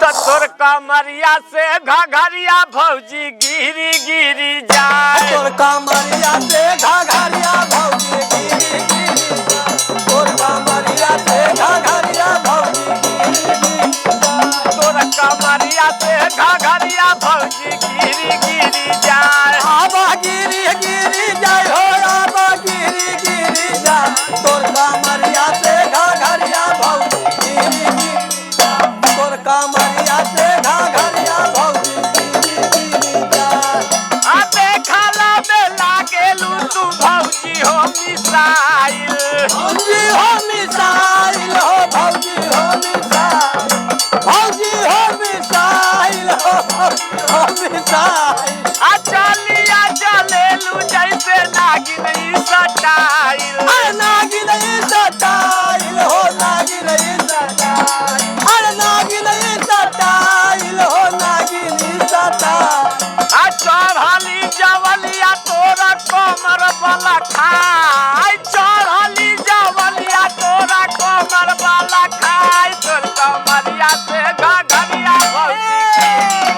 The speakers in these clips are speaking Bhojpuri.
तोर कमरिया से घघरिया भौजी गिरी गिरी जाए। तोर कमरिया से घघरिया भौजी गिरी गिरी जाए। तोर कमरिया से घघरिया भौजी गिरी गिरी जाए। तोर कमरिया से घघरिया भौजी गिरी गिरी जाए। आबा गिरी गिरी जाए हो आबा गिरी गिरी जाए। तोर कमरिया से घघरिया भौजी गिरी गिरी जाए। तोर कमरिया से घघरिया भौजी गिरी गिरी जाए। आबे खाला में लागेलू तू भौजी हो मिसाइल। भौजी हो मिसाइल हो भौजी हो मिसाइल। भौजी हो मिसाइल हो भौजी हो मिसाइल। आ चलिया चलेलू जैसे नागिन ई सटाइल। अरे नागिन ई सटाइल हो नागिन ई सटाइल। अरे नागिन ई सटाइल हो नागिन ई सटाइल। आ चढ़ली जवलिया तोरा कमर वाला खाई। चढ़ली जवलिया तोरा कमर वाला खाई। तोर कमरिया से घघरिया भौजी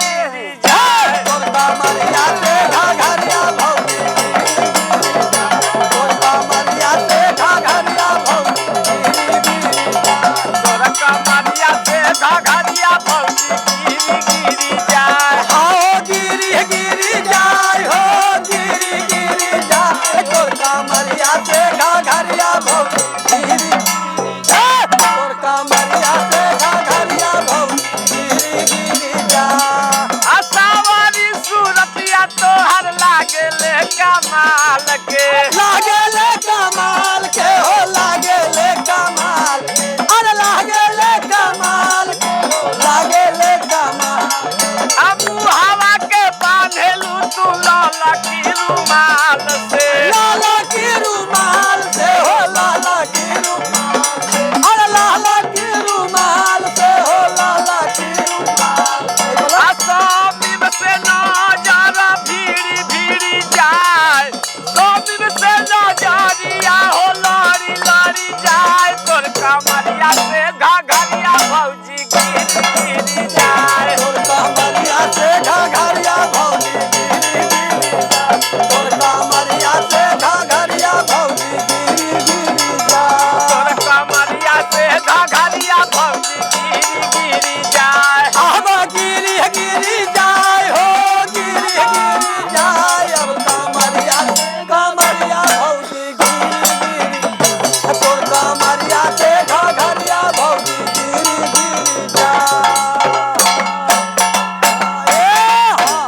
गिरी जाए। तोर कमरिया से घघरिया भौजी गिरी गिरी जाए। तोर कमरिया से घघरिया भौजी गिरी गिरी जाए। तोर कमरिया से घघरिया भौजी गिरी गिरी जाए। आओ गिरी गिरी जाए हो गिरी गिरी जाए। तोर कमरिया से घघरिया भौजी गिरी गिरी जाए। तोर कमरिया से घघरिया भौजी गिरी गिरी जाए। आ सावरी सूरतिया तोहर लागेले कमाल के। लागेले कमाल के हो लागेले कमाल के। अरे लागेले कमाल के हो लागेले कमाल के। आ मुहावा के बांधेलू तू लाला की रुमाल से। लाला की रुमाल से हो लाला की रुमाल से। अरे लाला की रुमाल से हो लाला की रुमाल से। आ सोबिब से नजर भीड़ी भीड़ी जाए। सोबिब से नजरिया हो लड़ी लड़ी जाए। तोर कमरिया से घघरिया भौजी गिरी गिरी जाए।